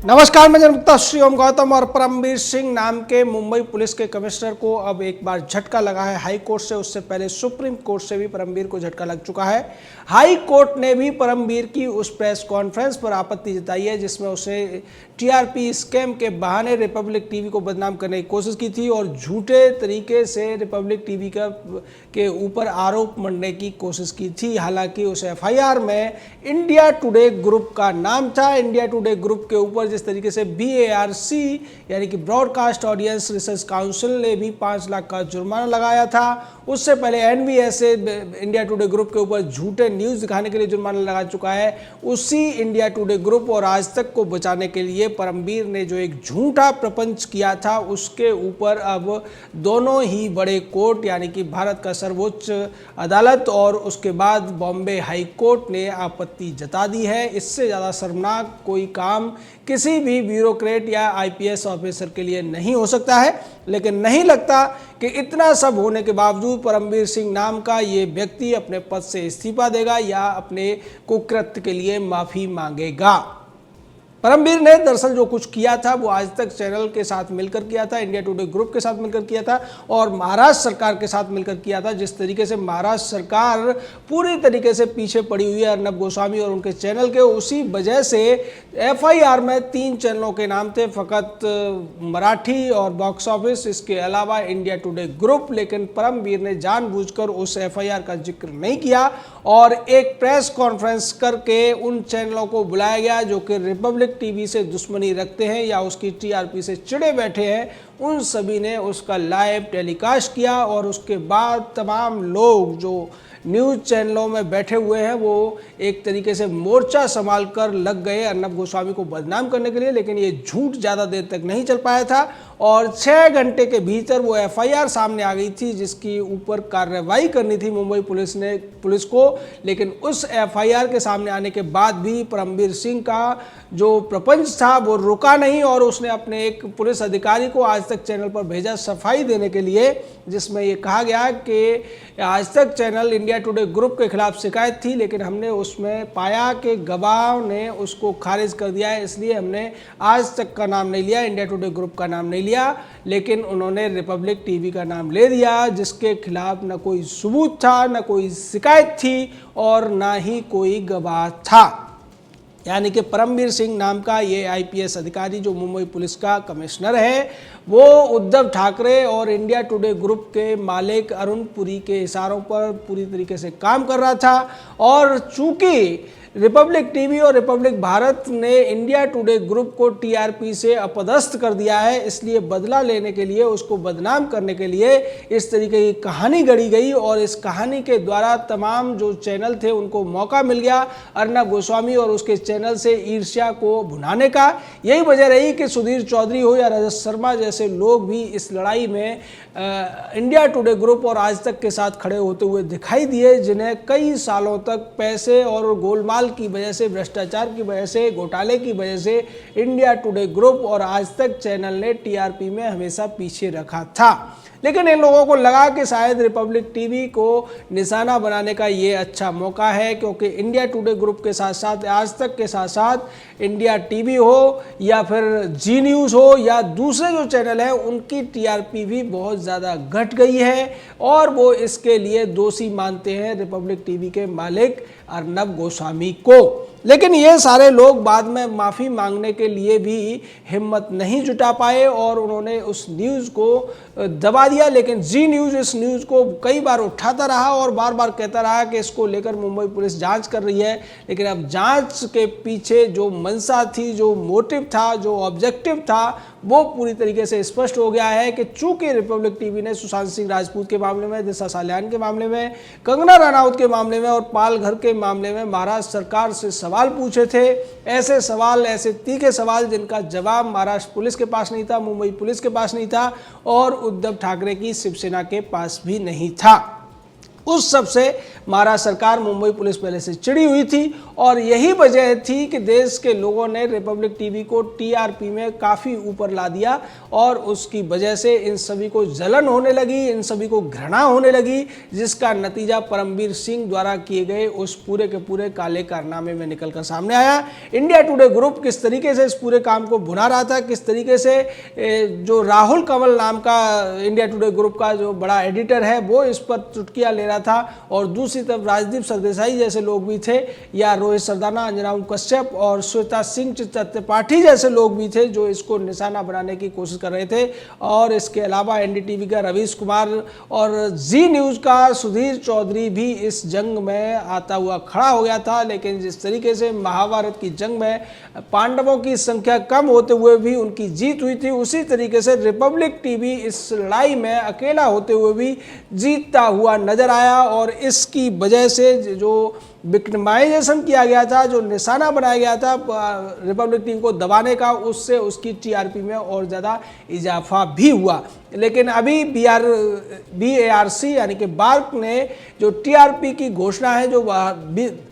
नमस्कार, मैं जनमुक्ता श्री ओम गौतम और परमवीर सिंह नाम के मुंबई पुलिस के कमिश्नर को अब एक बार झटका लगा है हाई कोर्ट से। उससे पहले सुप्रीम कोर्ट से भी परमवीर को झटका लग चुका है। हाई कोर्ट ने भी परमवीर की उस प्रेस कॉन्फ्रेंस पर आपत्ति जताई है जिसमें उसने टीआरपी स्कैम के बहाने रिपब्लिक टीवी को बदनाम करने की कोशिश की थी और झूठे तरीके से रिपब्लिक टीवी के ऊपर आरोप मढ़ने की कोशिश की थी। हालांकि उस एफआईआर में इंडिया टुडे ग्रुप का नाम था। इंडिया टुडे ग्रुप के ऊपर जिस तरीके से BARC यानी कि ब्रॉडकास्ट ऑडियंस रिसर्च काउंसिल ने भी 5 लाख का जुर्माना लगाया था। उससे पहले NBSA इंडिया टुडे ग्रुप के ऊपर झूठे न्यूज़ दिखाने के लिए जुर्माना लगा चुका है। उसी इंडिया टुडे ग्रुप और आज तक को बचाने के लिए परमवीर ने जो एक झूठा प्रपंच किया था उसके ऊपर अब दोनों ही बड़े कोर्ट यानी कि भारत का सर्वोच्च अदालत और उसके बाद बॉम्बे हाई कोर्ट ने आपत्ति जता दी है। इससे ज़्यादा शर्मनाक कोई काम किसी भी ब्यूरोक्रेट या IPS ऑफिसर के लिए नहीं हो सकता है। लेकिन नहीं लगता कि इतना सब होने के बावजूद परमवीर सिंह नाम का ये व्यक्ति अपने पद से इस्तीफा देगा या अपने कुकृत्य के लिए माफ़ी मांगेगा। परमवीर ने दरअसल जो कुछ किया था वो आज तक चैनल के साथ मिलकर किया था, इंडिया टुडे ग्रुप के साथ मिलकर किया था और महाराष्ट्र सरकार के साथ मिलकर किया था। जिस तरीके से महाराष्ट्र सरकार पूरी तरीके से पीछे पड़ी हुई है अर्नब गोस्वामी और उनके चैनल के, उसी वजह से FIR में 3 चैनलों के नाम थे, फ़कत मराठी और बॉक्स ऑफिस, इसके अलावा इंडिया टुडे ग्रुप। लेकिन परमवीर ने जानबूझकर उस FIR का जिक्र नहीं किया और एक प्रेस कॉन्फ्रेंस करके उन चैनलों को बुलाया गया जो कि रिपब्लिक टीवी से दुश्मनी रखते हैं या उसकी TRP से चिड़े बैठे हैं। उन सभी ने उसका लाइव टेलीकास्ट किया और उसके बाद तमाम लोग जो न्यूज़ चैनलों में बैठे हुए हैं वो एक तरीके से मोर्चा संभाल कर लग गए अर्नब गोस्वामी को बदनाम करने के लिए। लेकिन ये झूठ ज़्यादा देर तक नहीं चल पाया था और 6 घंटे के भीतर वो FIR सामने आ गई थी जिसकी ऊपर कार्रवाई करनी थी मुंबई पुलिस को। लेकिन उस FIR के सामने आने के बाद भी परमवीर सिंह का जो प्रपंच था वो रुका नहीं और उसने अपने एक पुलिस अधिकारी को आज तक चैनल पर भेजा सफाई देने के लिए, जिसमें ये कहा गया कि आज तक चैनल इंडिया टुडे ग्रुप के खिलाफ शिकायत थी लेकिन हमने उसमें पाया कि गवाह ने उसको खारिज कर दिया है, इसलिए हमने आज तक का नाम नहीं लिया, इंडिया टुडे ग्रुप का नाम नहीं लिया। लेकिन उन्होंने रिपब्लिक टीवी का नाम ले दिया जिसके खिलाफ न कोई सबूत था, न कोई शिकायत थी और ना ही कोई गवाह था। यानी कि परमवीर सिंह नाम का ये IPS अधिकारी जो मुंबई पुलिस का कमिश्नर है वो उद्धव ठाकरे और इंडिया टुडे ग्रुप के मालिक अरुण पुरी के इशारों पर पूरी तरीके से काम कर रहा था। और चूंकि रिपब्लिक टीवी और रिपब्लिक भारत ने इंडिया टुडे ग्रुप को TRP से अपदस्थ कर दिया है, इसलिए बदला लेने के लिए उसको बदनाम करने के लिए इस तरीके की कहानी गढ़ी गई और इस कहानी के द्वारा तमाम जो चैनल थे उनको मौका मिल गया अर्नब गोस्वामी और उसके चैनल से ईर्ष्या को भुनाने का। यही वजह रही कि सुधीर चौधरी हो या रजत शर्मा जैसे लोग भी इस लड़ाई में इंडिया टुडे ग्रुप और आज तक के साथ खड़े होते हुए दिखाई दिए, जिन्हें कई सालों तक पैसे और गोलमाल की वजह से, भ्रष्टाचार की वजह से, घोटाले की वजह से इंडिया टुडे ग्रुप और आज तक चैनल ने TRP में हमेशा पीछे रखा था। लेकिन इन लोगों को लगा कि शायद रिपब्लिक टीवी को निशाना बनाने का ये अच्छा मौका है क्योंकि इंडिया टुडे ग्रुप के साथ साथ आज तक के साथ साथ इंडिया टीवी हो या फिर जी न्यूज़ हो या दूसरे जो चैनल हैं उनकी TRP भी बहुत ज़्यादा घट गई है और वो इसके लिए दोषी मानते हैं रिपब्लिक टीवी के मालिक अर्नब गोस्वामी को। लेकिन ये सारे लोग बाद में माफ़ी मांगने के लिए भी हिम्मत नहीं जुटा पाए और उन्होंने उस न्यूज़ को दबा दिया। लेकिन जी न्यूज़ इस न्यूज़ को कई बार उठाता रहा और बार बार कहता रहा कि इसको लेकर मुंबई पुलिस जांच कर रही है। लेकिन अब जांच के पीछे जो मंशा थी, जो मोटिव था, जो ऑब्जेक्टिव था वो पूरी तरीके से स्पष्ट हो गया है कि चूंकि रिपब्लिक टीवी ने सुशांत सिंह राजपूत के मामले में, दिशा सालियान के मामले में, कंगना रनौत के मामले में और पाल घर के मामले में महाराष्ट्र सरकार से सवाल पूछे थे, ऐसे सवाल, ऐसे तीखे सवाल जिनका जवाब महाराष्ट्र पुलिस के पास नहीं था, मुंबई पुलिस के पास नहीं था और उद्धव ठाकरे की शिवसेना के पास भी नहीं था। उस सबसे महाराष्ट्र सरकार, मुंबई पुलिस पहले से चिड़ी हुई थी और यही वजह थी कि देश के लोगों ने रिपब्लिक टीवी को टीआरपी में काफ़ी ऊपर ला दिया और उसकी वजह से इन सभी को जलन होने लगी, इन सभी को घृणा होने लगी, जिसका नतीजा परमबीर सिंह द्वारा किए गए उस पूरे के पूरे काले कारनामे में निकलकर सामने आया। इंडिया टुडे ग्रुप किस तरीके से इस पूरे काम को भुना रहा था, किस तरीके से जो राहुल कंवल नाम का इंडिया टुडे ग्रुप का जो बड़ा एडिटर है वो इस पर चुटकियां ले रहा था और दूसरी तरफ राजदीप सरदेसाई जैसे लोग भी थे या रोहित सरदाना, अंजना कश्यप और श्वेता सिंह त्रिपाठी जैसे लोग भी थे जो इसको निशाना बनाने की कोशिश कर रहे थे। और इसके अलावा एनडीटीवी का रवीश कुमार और जी न्यूज़ का सुधीर चौधरी भी इस जंग में आता हुआ खड़ा हो गया था। लेकिन जिस तरीके से महाभारत की जंग में पांडवों की संख्या कम होते हुए भी उनकी जीत हुई थी, उसी तरीके से रिपब्लिक टीवी इस लड़ाई में अकेला होते हुए भी जीतता हुआ नजर आया। और इसकी वजह से जो विक्टिमाइजेशन किया गया था, जो निशाना बनाया गया था रिपब्लिक टीवी को दबाने का, उससे उसकी टीआरपी में और ज़्यादा इजाफा भी हुआ। लेकिन अभी BARC यानी कि बार्क ने जो टीआरपी की घोषणा है जो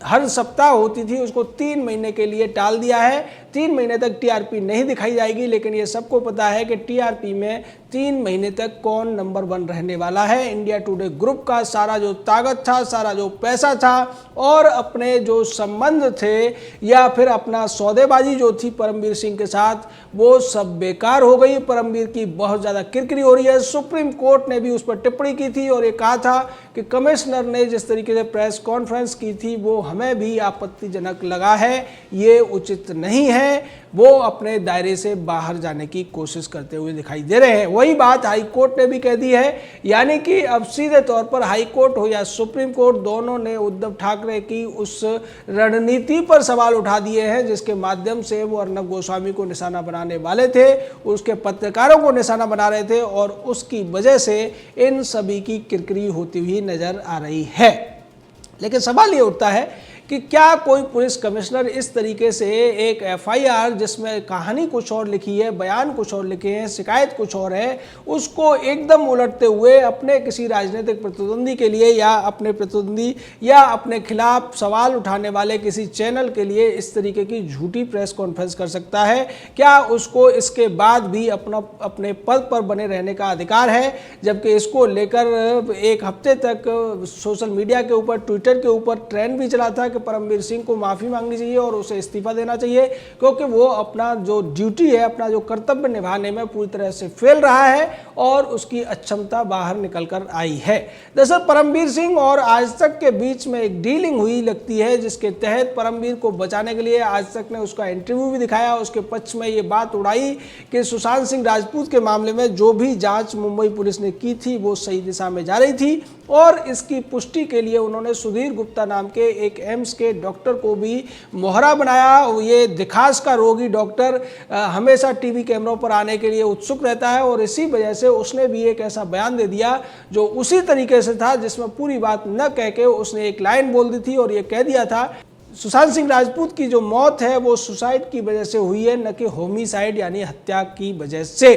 हर सप्ताह होती थी उसको 3 महीने के लिए टाल दिया है। 3 महीने तक टीआरपी नहीं दिखाई जाएगी। लेकिन ये सबको पता है कि टीआरपी में 3 महीने तक कौन नंबर 1 रहने वाला है। इंडिया टुडे ग्रुप का सारा जो ताकत था, सारा जो पैसा था और अपने जो संबंध थे या फिर अपना सौदेबाजी जो थी परमबीर सिंह के साथ, वो सब बेकार हो गई। परमबीर की बहुत ज़्यादा किरकिरी हो रही है। सुप्रीम कोर्ट ने भी उस पर टिप्पणी की थी और ये कहा था कि कमिश्नर ने जिस तरीके से प्रेस कॉन्फ्रेंस की थी वो हमें भी आपत्तिजनक लगा है, ये उचित नहीं है। वो अपने दायरे से बाहर जाने की कोशिश करते हुए दिखाई दे रहे हैं। वही बात हाई कोर्ट ने भी कह दी है, यानी कि अब सीधे तौर पर हाई कोर्ट हो या सुप्रीम कोर्ट, दोनों ने उद्धव ठाकरे की उस रणनीति पर सवाल उठा दिए हैं जिसके माध्यम से वो अर्नब गोस्वामी को निशाना बनाने वाले थे, उसके पत्रकारों को निशाना बना रहे थे और उसकी वजह से इन सभी की किरकिरी होती हुई नजर आ रही है। लेकिन सवाल ये उठता है कि क्या कोई पुलिस कमिश्नर इस तरीके से एक एफआईआर जिसमें कहानी कुछ और लिखी है, बयान कुछ और लिखे हैं, शिकायत कुछ और है, उसको एकदम उलटते हुए अपने किसी राजनीतिक प्रतिद्वंदी के लिए या अपने प्रतिद्वंदी या अपने खिलाफ सवाल उठाने वाले किसी चैनल के लिए इस तरीके की झूठी प्रेस कॉन्फ्रेंस कर सकता है? क्या उसको इसके बाद भी अपने पद पर बने रहने का अधिकार है? जबकि इसको लेकर एक हफ्ते तक सोशल मीडिया के ऊपर, ट्विटर के ऊपर ट्रेंड भी चला था कि परमबीर सिंह को माफी मांगनी चाहिए और उसे इस्तीफा देना चाहिए, क्योंकि वो अपना जो ड्यूटी है, अपना जो कर्तव्य निभाने में पूरी तरह से फेल रहा है और उसकी अक्षमता बाहर निकल कर आई है। दरअसल परमबीर सिंह और आज तक के बीच में एक डीलिंग हुई लगती है जिसके तहत परमबीर को बचाने के लिए आज तक ने उसका इंटरव्यू भी दिखाया, उसके पक्ष में ये बात उड़ाई कि सुशांत सिंह राजपूत के मामले में जो भी जांच मुंबई पुलिस ने की थी वो सही दिशा में जा रही थी। और इसकी पुष्टि के लिए उन्होंने सुधीर गुप्ता नाम के एक एम्स के डॉक्टर को भी मोहरा बनाया। ये दिखास का रोगी डॉक्टर हमेशा टीवी कैमरों पर आने के लिए उत्सुक रहता है और इसी वजह से उसने भी एक ऐसा बयान दे दिया जो उसी तरीके से था, जिसमें पूरी बात न कह के उसने एक लाइन बोल दी थी और ये कह दिया था सुशांत सिंह राजपूत की जो मौत है वो सुसाइड की वजह से हुई है, न कि होमिसाइड यानी हत्या की वजह से।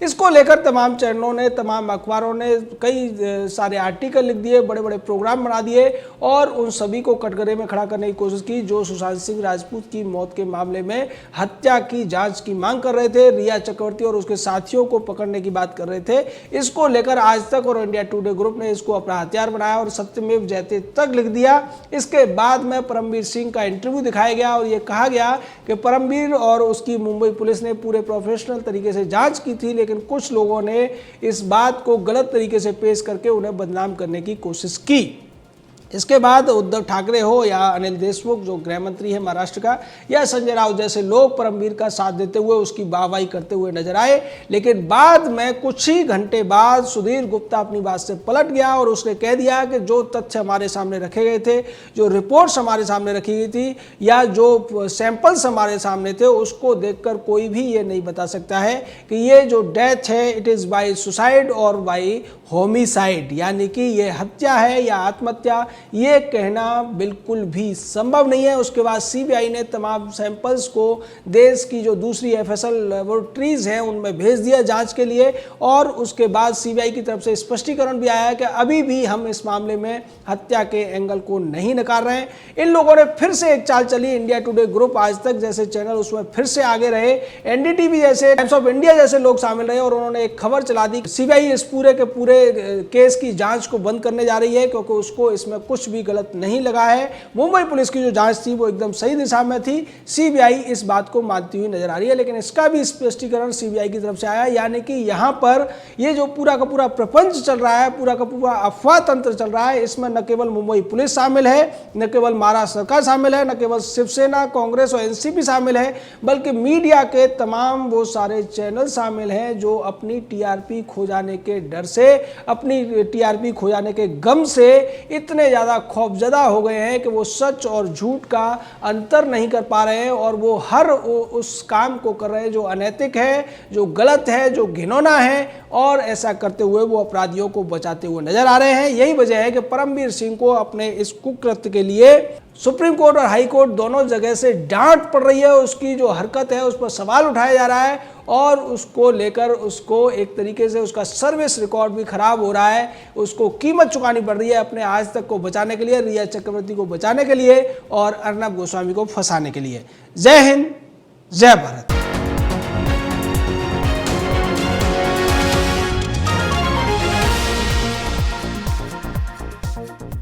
इसको लेकर तमाम चैनलों ने, तमाम अखबारों ने कई सारे आर्टिकल लिख दिए, बड़े बड़े प्रोग्राम बना दिए और उन सभी को कटघरे में खड़ा करने की कोशिश की जो सुशांत सिंह राजपूत की मौत के मामले में हत्या की जांच की मांग कर रहे थे, रिया चक्रवर्ती और उसके साथियों को पकड़ने की बात कर रहे थे। इसको लेकर आज तक और इंडिया टुडे ग्रुप ने इसको अपना हथियार बनाया और सत्यमेव जयते तक लिख दिया। इसके बाद में परमबीर सिंह का इंटरव्यू दिखाया गया और ये कहा गया कि परमबीर और उसकी मुंबई पुलिस ने पूरे प्रोफेशनल तरीके से जाँच की थी, लेकिन कुछ लोगों ने इस बात को गलत तरीके से पेश करके उन्हें बदनाम करने की कोशिश की। इसके बाद उद्धव ठाकरे हो या अनिल देशमुख जो गृह मंत्री है महाराष्ट्र का, या संजय राउत जैसे लोग परमबीर का साथ देते हुए उसकी वाहवाही करते हुए नजर आए। लेकिन बाद में कुछ ही घंटे बाद सुधीर गुप्ता अपनी बात से पलट गया और उसने कह दिया कि जो तथ्य हमारे सामने रखे गए थे, जो रिपोर्ट्स हमारे सामने रखी गई थी या जो सैंपल्स हमारे सामने थे, उसको देखकर कोई भी ये नहीं बता सकता है कि ये जो डेथ है इट इज़ बाय सुसाइड और बाय होमिसाइड, यानी कि ये हत्या है या आत्महत्या, ये कहना बिल्कुल भी संभव नहीं है। उसके बाद सीबीआई ने तमाम सैंपल्स को देश की जो दूसरी एफएसएल लेबोरेटरीज हैं उनमें भेज दिया जांच के लिए, और उसके बाद सीबीआई की तरफ से स्पष्टीकरण भी आया है कि अभी भी हम इस मामले में हत्या के एंगल को नहीं नकार रहे हैं। इन लोगों ने फिर से एक चाल चली, इंडिया टुडे ग्रुप, आज तक जैसे चैनल, उसमें फिर से आगे रहे, एनडीटीवी जैसे, टाइम्स ऑफ इंडिया जैसे लोग शामिल रहे, और उन्होंने एक खबर चला दी सीबीआई इस पूरे के पूरे केस की जांच को बंद करने जा रही है, क्योंकि उसको इसमें कुछ भी गलत नहीं लगा है। मुंबई पुलिस की जो जांच थी वो एकदम सही दिशा में थी। सीबीआई इस बात को मानती हुई नजर आ रही है, लेकिन इसका भी स्पष्टीकरण सीबीआई की तरफ से आया, यानी कि यहां पर ये जो पूरा का पूरा प्रपंच चल रहा है, पूरा का पूरा अफवाह तंत्र चल रहा है, इसमें न केवल मुंबई पुलिस शामिल है, न केवल महाराष्ट्र सरकार शामिल है, न केवल शिवसेना, कांग्रेस और एनसीपी शामिल है, बल्कि मीडिया के तमाम वो सारे चैनल शामिल हैं जो अपनी टीआरपी खो जाने के डर से, अपनी टीआरपी खो जाने के गम से इतने ज़्यादा खौफजदा हो गए हैं कि वो सच और झूठ का अंतर नहीं कर पा रहे हैं, और वो हर उस काम को कर रहे हैं जो अनैतिक है, जो गलत है, जो घिनौना है, और ऐसा करते हुए वो अपराधियों को बचाते हुए नजर आ रहे हैं। यही वजह है कि परमवीर सिंह को अपने इस कुकृत्य के लिए सुप्रीम कोर्ट और हाई कोर्ट दोनों जगह से डांट पड़ रही है। उसकी जो हरकत है उस पर सवाल उठाया जा रहा है, और उसको लेकर उसको एक तरीके से उसका सर्विस रिकॉर्ड भी खराब हो रहा है। उसको कीमत चुकानी पड़ रही है अपने आज तक को बचाने के लिए, रिया चक्रवर्ती को बचाने के लिए, और अर्नब गोस्वामी को फंसाने के लिए। जय हिंद, जय भारत।